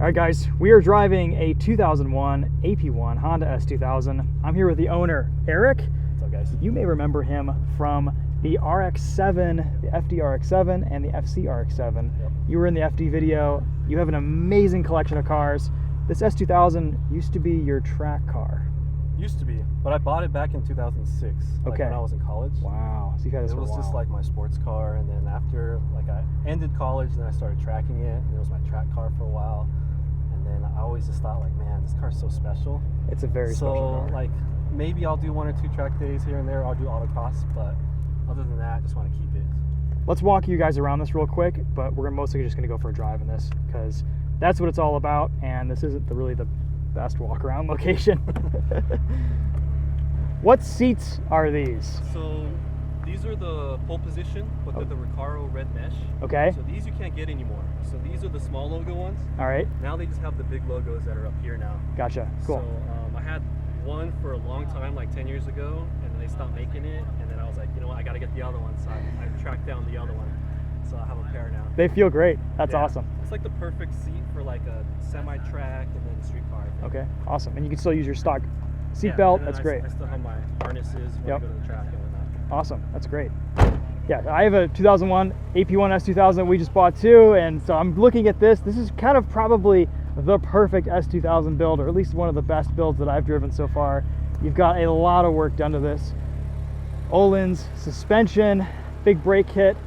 All right, guys, we are driving a 2001 AP1 Honda S2000. I'm here with the owner, Eric. What's up, guys? You may remember him from the RX-7, the FD RX-7, and the FC RX-7. Yep. You were in the FD video. You have an amazing collection of cars. This S2000 used to be your track car. Used to be, but I bought it back in 2006, like Okay. when I was in college. Wow, so you've had this It for a was just while. like my sports car, and then after I ended college, then I started tracking it, and it was my track car for a while. And then I always just thought, like, man, this car's so special. It's a very special car. So, like, maybe I'll do 1 or 2 track days here and there. I'll do autocross, but other than that, I just want to keep it. Let's walk you guys around this real quick, but we're mostly just going to go for a drive in this because that's what it's all about, and this isn't really the best walk-around location. What seats are these? So these are the pole position, but they're the Recaro red mesh. Okay. So these you can't get anymore. So these are the small logo ones. All right. Now they just have the big logos that are up here now. Gotcha. Cool. So I had one for a long time, like 10 years ago, and then they stopped making it. And then I was like, you know what, I got to get the other one. So I tracked down the other one. So I have a pair now. They feel great. That's Yeah. awesome. It's like the perfect seat for like a semi-track and then a street car, I think. Okay. Awesome. And you can still use your stock seat Yeah, belt. and then That's great. I still have my harnesses when I go to the track and whatnot. Awesome. That's great. Yeah, I have a 2001 AP1 S2000 we just bought too, and so I'm looking at this. This is kind of probably the perfect S2000 build, or at least one of the best builds that I've driven so far. You've got a lot of work done to this. Ohlins suspension, big brake kit,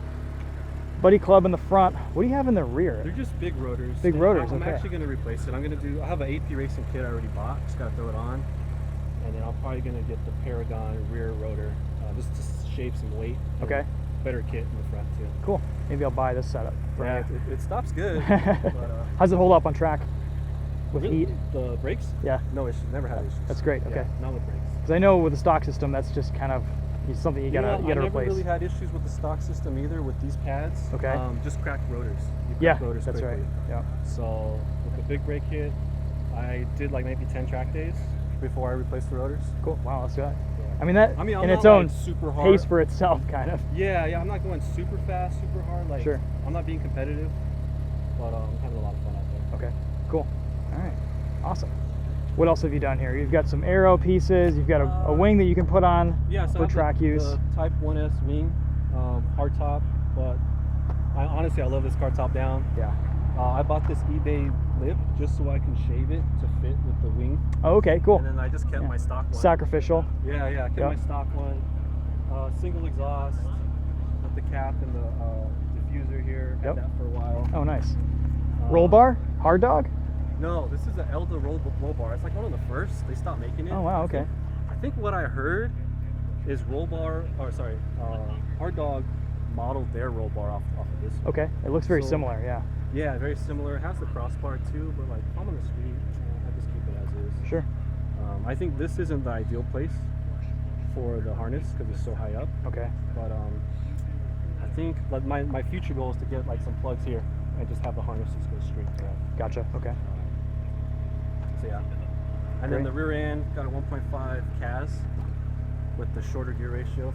buddy club in the front. What do you have in the rear? They're just big rotors. Big rotors, I'm okay. actually going to replace it. I have an AP racing kit I already bought. Just got to throw it on. And then I'm probably going to get the Paragon rear rotor just to shave some weight. Okay. Better kit in the front too. Cool. Maybe I'll buy this setup. For Yeah, me. it stops good. But, How's it hold up on track with really, heat? the brakes? Yeah. No issues. Never had issues. That's great. Okay. Yeah, not with brakes. Because I know with the stock system, that's just kind of something you gotta I never replace. really had issues with the stock system either with these pads. Okay. Just cracked rotors. You Yeah, crack rotors that's quickly. right. Yeah. So with the big brake kit, I did like maybe 10 track days before I replaced the rotors. Cool. Wow, that's good. Yeah. I mean, that I'm in its not, own like, super hard. pace for itself, kind of. Yeah, I'm not going super fast, super hard. Like, Sure. I'm not being competitive, but I'm having a lot of fun out there. Okay, cool. All right, awesome. What else have you done here? You've got some aero pieces. You've got a wing that you can put on Yeah, so for I have track use. the Type 1S wing, hard top, but honestly, I love this car top down. Yeah. I bought this eBay lip just so I can shave it to fit with the wing. Oh, okay, cool. And then I just kept my stock one. Sacrificial. Yeah, I kept my stock one. Single exhaust with the cap and the diffuser here. Had that for a while. Oh, nice. Roll bar? Hard dog? No, this is an Elda Roll Bar. It's like one of the first. They stopped making it. Oh, wow, okay. I think what I heard is Hard Dog modeled their roll bar off of this one. Okay, it looks very similar, yeah. Yeah, very similar. It has the crossbar too, but like I'm on the street, I just keep it as is. Sure. I think this isn't the ideal place for the harness because it's so high up. Okay. But I think like my future goal is to get like some plugs here and just have the harness just go straight through. Gotcha, okay. So yeah. And then the rear end got a 1.5 Kaaz with the shorter gear ratio,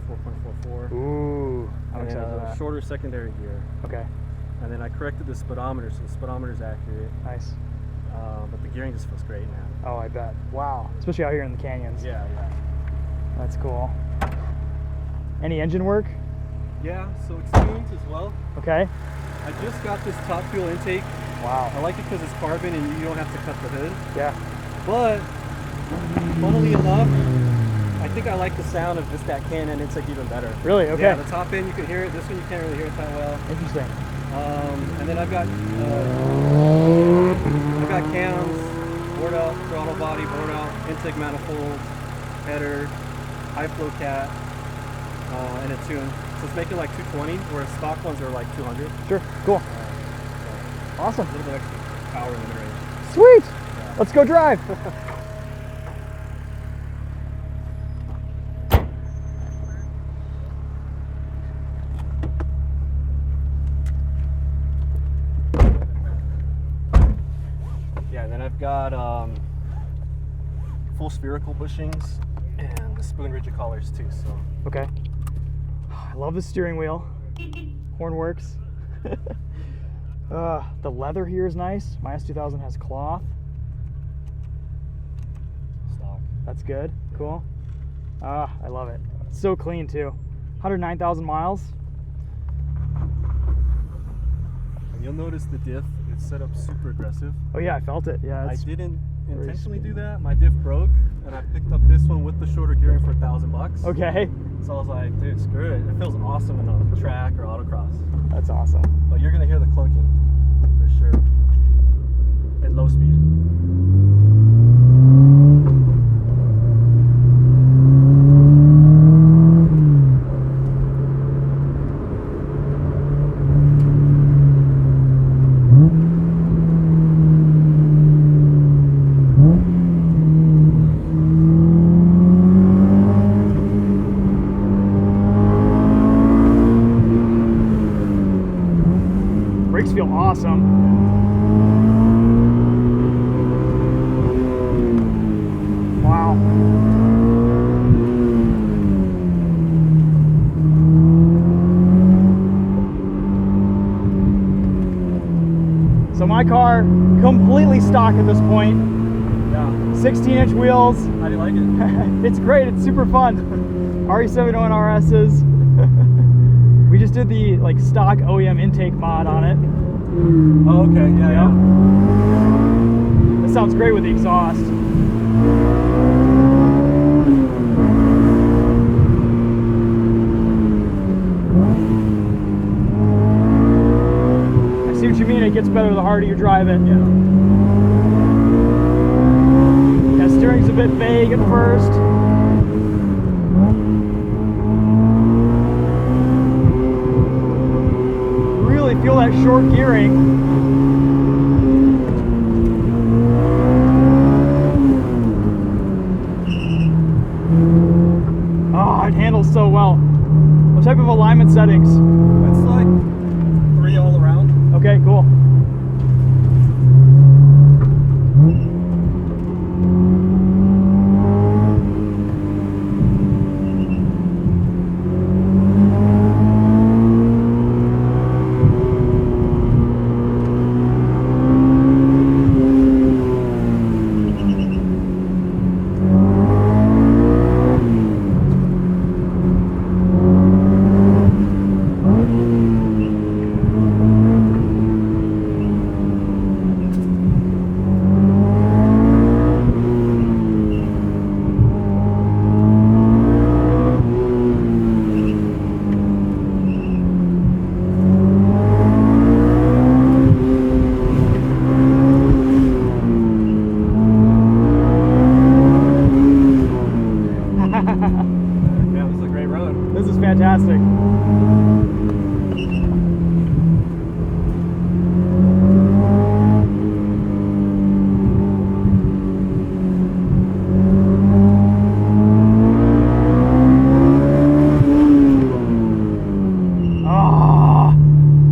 4.44. Ooh, I'm excited for that. Shorter secondary gear. Okay. And then I corrected the speedometer, so the speedometer's accurate. Nice. But the gearing just feels great now. Oh, I bet. Wow. Especially out here in the canyons. Yeah. That's cool. Any engine work? Yeah, so extrusions as well. Okay. I just got this top fuel intake. Wow. I like it because it's carbon and you don't have to cut the hood. Yeah. But, funnily enough, I think I like the sound of just that Canon intake even better. Really? Okay. Yeah, the top end you can hear it. This one you can't really hear it that well. Interesting. And then I've got cams, board out, throttle body, board out, intake manifold, header, high flow cat, and a tune. So it's making like 220, whereas stock ones are like 200. Sure. Cool. Awesome. A little bit extra power in the mid-range. Sweet. Yeah. Let's go drive. Yeah, then I've got full spherical bushings and the spoon rigid collars too. So Okay. I love the steering wheel. Horn works. The leather here is nice. My S2000 has cloth. Stock. That's good. Cool. I love it. It's so clean too. 109,000 miles. And you'll notice the diff, it's set up super aggressive. Oh yeah, I felt it. Yeah, I didn't very intentionally do that. My diff broke, and I picked up this one with the shorter gearing for $1,000. Okay. So I was like, dude, screw it. It feels awesome in a track or autocross. That's awesome. But you're gonna hear the clunking for sure at low speed. Brakes feel awesome. Wow. So my car, completely stock at this point. Yeah. 16-inch wheels. How do you like it? It's great, it's super fun. RE701 RS's. We just did the stock OEM intake mod on it. Oh, okay, yeah. It sounds great with the exhaust. I see what you mean, it gets better the harder you drive it. Yeah. Yeah, steering's a bit vague at first. Really feel that short gearing. Oh, it handles so well. What type of alignment settings? It's like 3 all around. Okay, cool. Fantastic. Oh,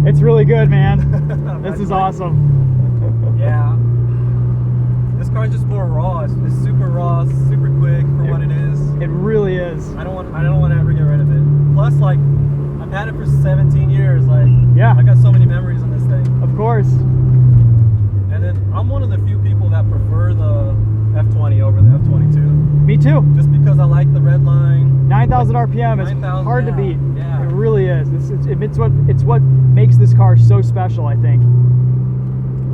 it's really good, man. This is awesome. Yeah. This car's just more raw. It's super raw, super quick for what it is. It really is. I don't want to ever get rid of it. Plus, I've had it for 17 years. Yeah. I got so many memories on this thing. Of course. And then I'm one of the few people that prefer the F20 over the F22. Me too. Just because I like the red line. 9,000 RPM is hard to beat. Yeah. It really is. It's what makes this car so special, I think.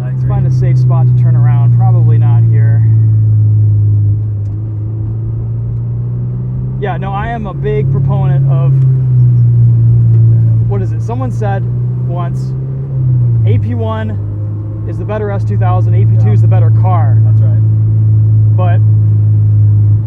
Let's find a safe spot to turn around. Probably not here. Yeah, no, I am a big proponent of, what is it? Someone said once, AP1 is the better S2000, AP2 is the better car. That's right. But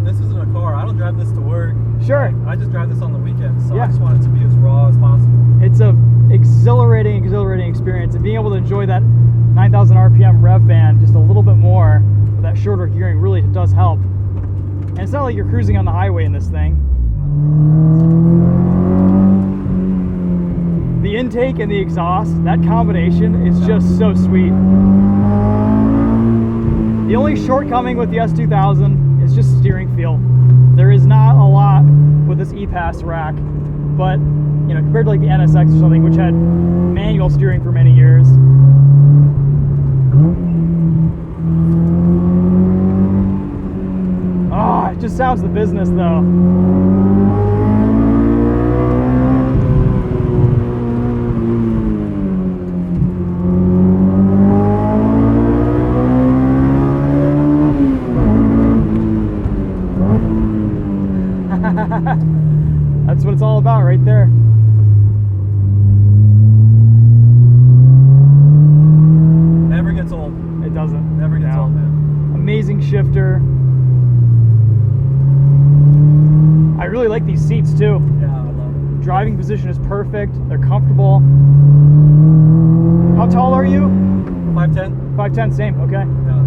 this isn't a car. I don't drive this to work. Sure. I just drive this on the weekends, so Yeah. I just want it to be as raw as possible. It's a exhilarating experience, and being able to enjoy that 9,000 RPM rev band just a little bit more with that shorter gearing really does help. And it's not like you're cruising on the highway in this thing. The intake and the exhaust, that combination is just so sweet. The only shortcoming with the S2000 is just steering feel. There is not a lot with this E-Pass rack, but compared to the NSX or something, which had manual steering for many years, Oh, it just sounds the business though. That's what it's all about right there. Never gets old. It doesn't. Never gets old, man. Amazing shifter. I really like these seats too. Yeah, I love it. Driving position is perfect. They're comfortable. How tall are you? 5'10". 5'10", same, okay. Yeah.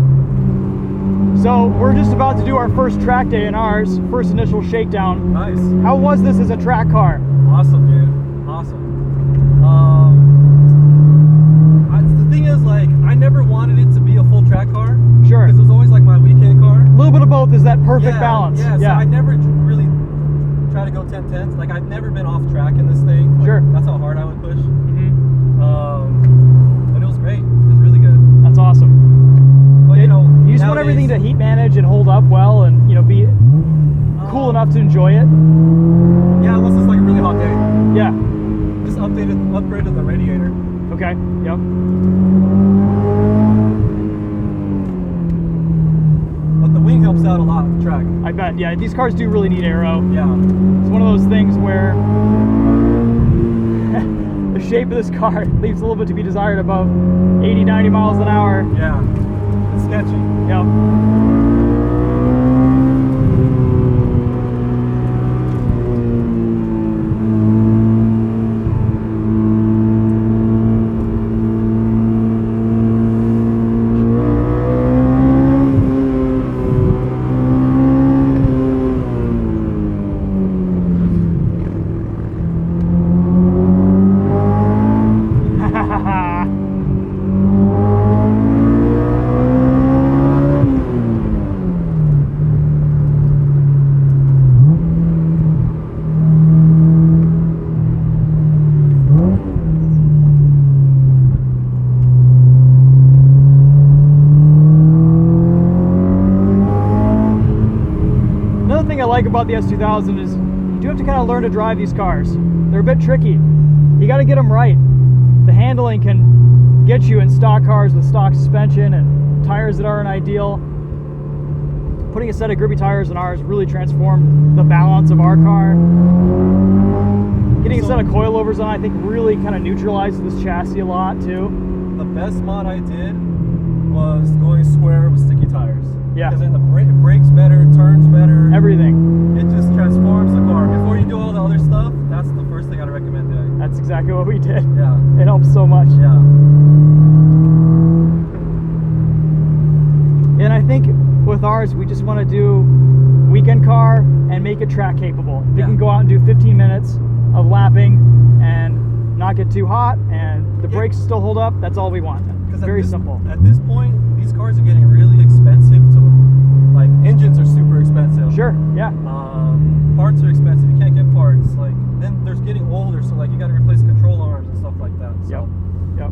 So we're just about to do our first track day in ours, first initial shakedown. Nice. How was this as a track car? Awesome, dude. Awesome. The thing is, like, I never wanted it to be a full track car. Sure. Because it was always like my weekend car. A little bit of both is that perfect balance. Yeah, so I never really try to go 10/10. Like, I've never been off track in this thing. Like, sure. That's how hard I would push. Mm-hmm. But it was great. It was really good. That's awesome. But, you know, you just want everything to heat manage and hold up well and, you know, be cool enough to enjoy it. Yeah, unless it's like a really hot day. Yeah. Just upgraded the radiator. Okay, yep. But the wing helps out a lot with the track. I bet, yeah, these cars do really need aero. Yeah. It's one of those things where the shape of this car leaves a little bit to be desired above 80, 90 miles an hour. Yeah. It's sketchy. Yep. About the S2000 is you do have to kind of learn to drive these cars. They're a bit tricky. You got to get them right. The handling can get you in stock cars with stock suspension and tires that aren't ideal. Putting a set of grippy tires in ours really transformed the balance of our car. Getting a set of coilovers on, I think, really kind of neutralized this chassis a lot too. The best mod I did was going square with sticky tires. Yeah. Because then it brakes better, turns better. Everything. It just transforms the car. Before you do all the other stuff, that's the first thing I'd recommend doing. That's exactly what we did. Yeah. It helps so much. Yeah. And I think with ours, we just want to do weekend car and make it track capable. If you can go out and do 15 minutes of lapping and not get too hot and the brakes still hold up, that's all we want. Very simple. At this point, these cars are getting really expensive like, engines are super expensive. Sure, yeah. Parts are expensive. You can't get parts. Like, then there's getting older, so like you got to replace control arms and stuff like that. So Yep.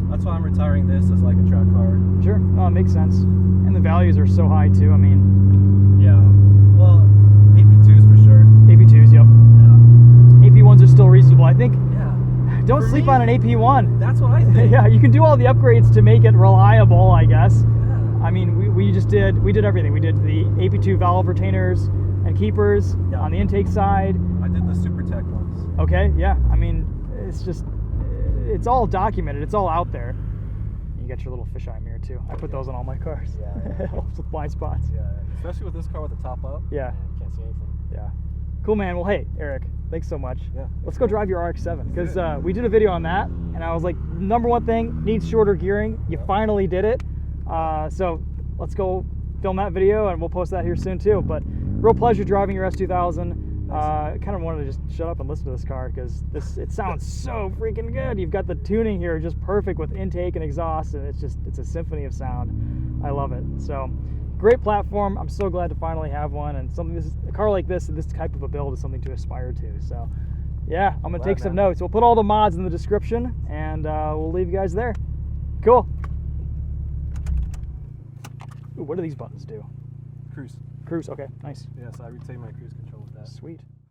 that's why I'm retiring this as like a track car. Sure. No, it makes sense. And the values are so high too. I mean. Yeah. Well, AP2s for sure. AP2s, yep. Yeah. AP1s are still reasonable. I think. Yeah. Don't sleep on an AP1. That's what I think. Yeah, you can do all the upgrades to make it reliable, I guess. I mean, we did everything. We did the AP2 valve retainers and keepers on the intake side. I did the Supertech ones. Okay, yeah. I mean, it's all documented. It's all out there. You got your little fisheye mirror too. I put those on all my cars. Yeah. It helps with blind spots. Yeah, especially with this car with the top up. Yeah. You can't see anything. Yeah. Cool, man. Well, hey, Eric, thanks so much. Yeah. Let's go drive your RX-7 because we did a video on that, and I was like, number one thing, needs shorter gearing. You finally did it. So let's go film that video, and we'll post that here soon too. But real pleasure driving your S2000. Kind of wanted to just shut up and listen to this car because it sounds so freaking good. You've got the tuning here just perfect with intake and exhaust, and it's a symphony of sound. I love it. So great platform. I'm so glad to finally have one, and a car like this type of a build is something to aspire to. So yeah, I'm gonna take some notes. We'll put all the mods in the description, and we'll leave you guys there. Cool. Ooh, what do these buttons do? Cruise. Cruise, okay, nice. Yeah, so I retain my cruise control with that. Sweet.